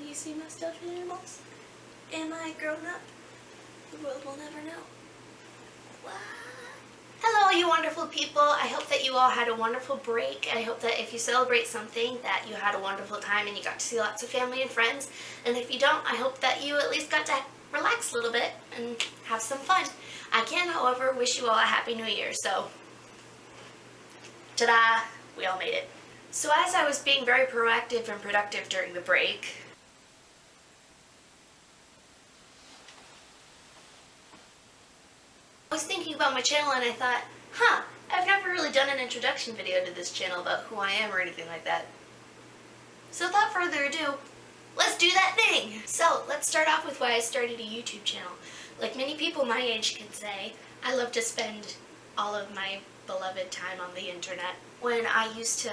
Can you see my stuffed animals? Am I grown up? The world will never know. What? Hello, you wonderful people. I hope that you all had a wonderful break. I hope that if you celebrate something that you had a wonderful time and you got to see lots of family and friends. And if you don't, I hope that you at least got to relax a little bit and have some fun. I can, however, wish you all a Happy New Year. So, ta-da, we all made it. So as I was being very proactive and productive during the break, I was thinking about my channel and I thought, I've never really done an introduction video to this channel about who I am or anything like that. So without further ado, let's do that thing! So let's start off with why I started a YouTube channel. Like many people my age can say, I love to spend all of my beloved time on the internet. When I used to,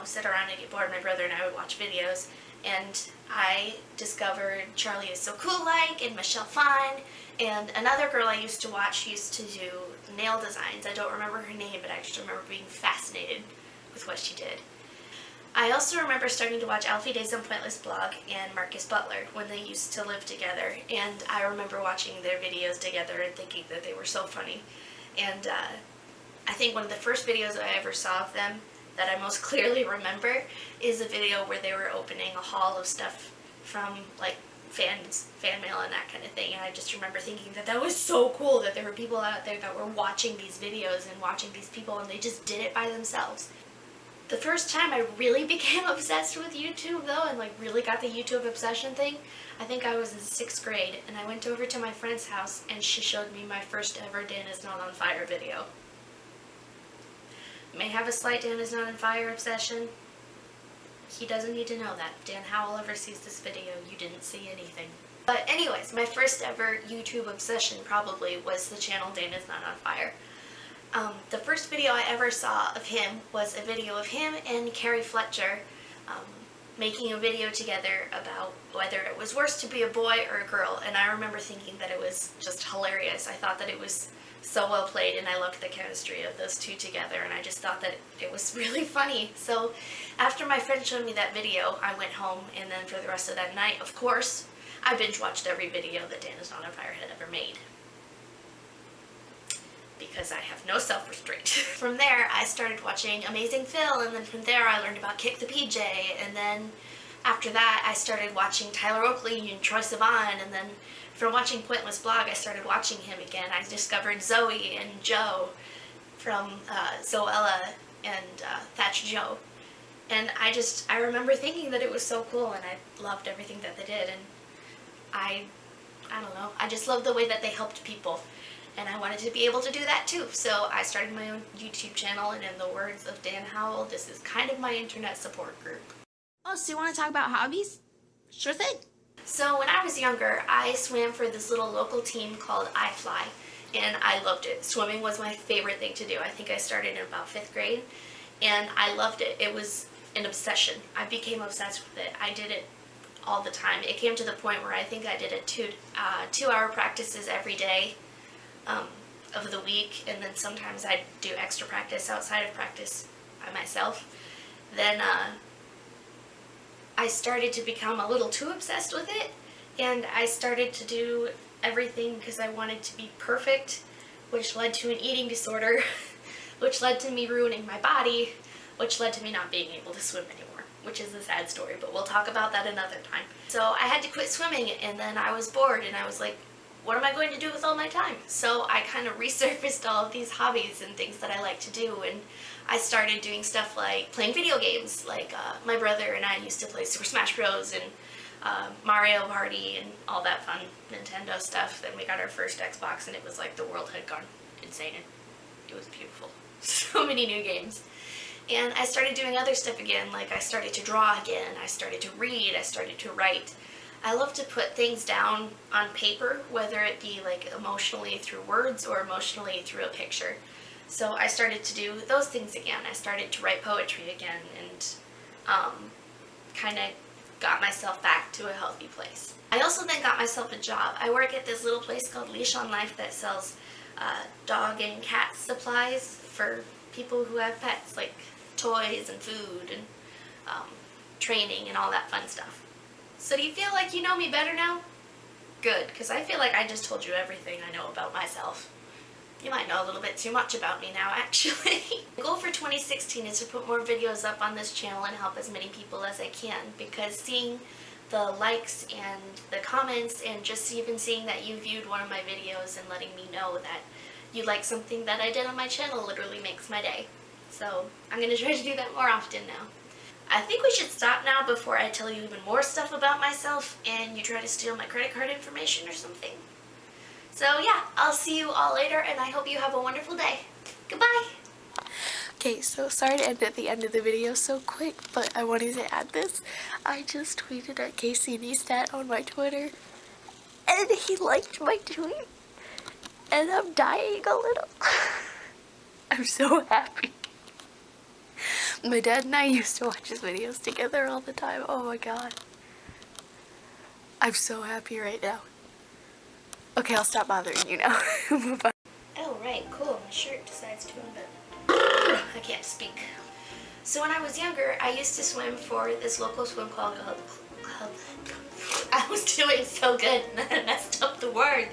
sit around and get bored, my brother and I would watch videos, and I discovered Charlie Is So Cool Like and Michelle Fine, and another girl I used to watch used to do nail designs. I don't remember her name, but I just remember being fascinated with what she did. I also remember starting to watch Alfie Deyes and Pointless Blog and Marcus Butler when they used to live together, and I remember watching their videos together and thinking that they were so funny. And I think one of the first videos I ever saw of them that I most clearly remember is a video where they were opening a haul of stuff from fan mail and that kind of thing, and I just remember thinking that that was so cool that there were people out there that were watching these videos and watching these people, and they just did it by themselves. The first time I really became obsessed with YouTube though, and really got the YouTube obsession thing, I think I was in 6th grade, and I went over to my friend's house and she showed me my first ever Dan Is Not on Fire video. May have a slight Dan Is Not on Fire obsession. He doesn't need to know that. If Dan Howell ever sees this video, you didn't see anything. But anyways, my first ever YouTube obsession probably was the channel Dan Is Not on Fire. The first video I ever saw of him was a video of him and Carrie Fletcher making a video together about whether it was worse to be a boy or a girl, and I remember thinking that it was just hilarious. I thought that it was so well played, and I loved the chemistry of those two together, and I just thought that it was really funny. So after my friend showed me that video, I went home, and then for the rest of that night, of course, I binge watched every video that Dan Is Not on Fire had ever made, because I have no self-restraint. From there, I started watching Amazing Phil, and then from there I learned about Kick the PJ, and then after that I started watching Tyler Oakley and Troye Sivan, and then from watching Pointless Blog I started watching him again. I discovered Zoe and Joe from Zoella and Thatch Joe, and I remember thinking that it was so cool, and I loved everything that they did, and I don't know, I just loved the way that they helped people. And I wanted to be able to do that too. So I started my own YouTube channel, and in the words of Dan Howell, this is kind of my internet support group. Oh, so you want to talk about hobbies? Sure thing. So when I was younger, I swam for this little local team called iFly, and I loved it. Swimming was my favorite thing to do. I think I started in about 5th grade, and I loved it. It was an obsession. I became obsessed with it. I did it all the time. It came to the point where I think I did it 2-hour practices every day of the week, and then sometimes I'd do extra practice outside of practice by myself. Then I started to become a little too obsessed with it, and I started to do everything because I wanted to be perfect, which led to an eating disorder, which led to me ruining my body, which led to me not being able to swim anymore, which is a sad story, but we'll talk about that another time. So I had to quit swimming, and then I was bored, and I was like, what am I going to do with all my time? So I kind of resurfaced all of these hobbies and things that I like to do, and I started doing stuff like playing video games. My brother and I used to play Super Smash Bros. And Mario Party and all that fun Nintendo stuff. Then we got our first Xbox, and it was like the world had gone insane. It was beautiful. So many new games. And I started doing other stuff again, like I started to draw again, I started to read, I started to write. I love to put things down on paper, whether it be emotionally through words or emotionally through a picture. So I started to do those things again. I started to write poetry again, and kind of got myself back to a healthy place. I also then got myself a job. I work at this little place called Leash on Life that sells dog and cat supplies for people who have pets, like toys and food and training and all that fun stuff. So do you feel like you know me better now? Good, because I feel like I just told you everything I know about myself. You might know a little bit too much about me now, actually. The goal for 2016 is to put more videos up on this channel and help as many people as I can, because seeing the likes and the comments and just even seeing that you viewed one of my videos and letting me know that you like something that I did on my channel literally makes my day. So I'm going to try to do that more often now. I think we should stop now before I tell you even more stuff about myself and you try to steal my credit card information or something. So yeah, I'll see you all later and I hope you have a wonderful day. Goodbye! Okay, so sorry to end at the end of the video so quick, but I wanted to add this. I just tweeted at Casey Neistat on my Twitter, and he liked my tweet, and I'm dying a little. I'm so happy. My dad and I used to watch his videos together all the time. Oh my god. I'm so happy right now. Okay, I'll stop bothering you now. Bye-bye. Oh right, cool, my shirt decides to unbutton. I can't speak. So when I was younger, I used to swim for this local swim club called I was doing so good and then I messed up the words.